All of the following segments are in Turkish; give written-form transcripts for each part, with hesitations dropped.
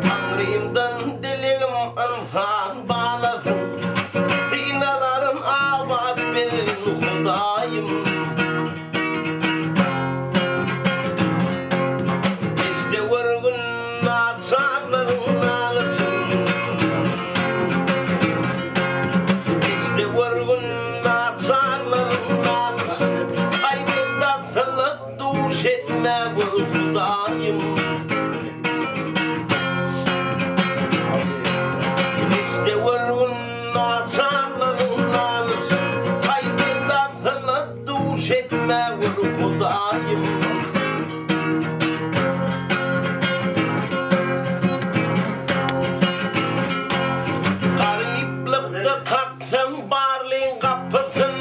Tanrım'dan dileğim anfan bağlasın, dinaların abad verin Hudayım. İşte vurgun naçarların ağlasın, İşte vurgun naçarların ağlasın. Aybında salıp duş etme vur Hudayım. İşte vurgun naçarların ağlasın, aybında salıp duş etme vur Hudayım. Gariplikte kalksın barlığın kapısın,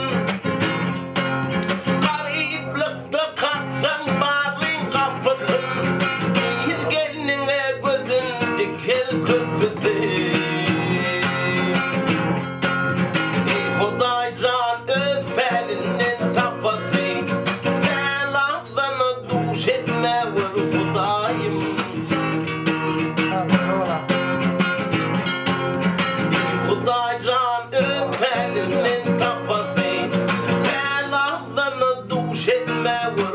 gariplikte kalksın barlığın kapısın. Yüz geline gözün dikel köpüsü. Ey Hudaycan öz pelinin sapası, sen aklını duş etme vur Hudayım. Hudaycan öpenin tapası, el aklını duş etme vur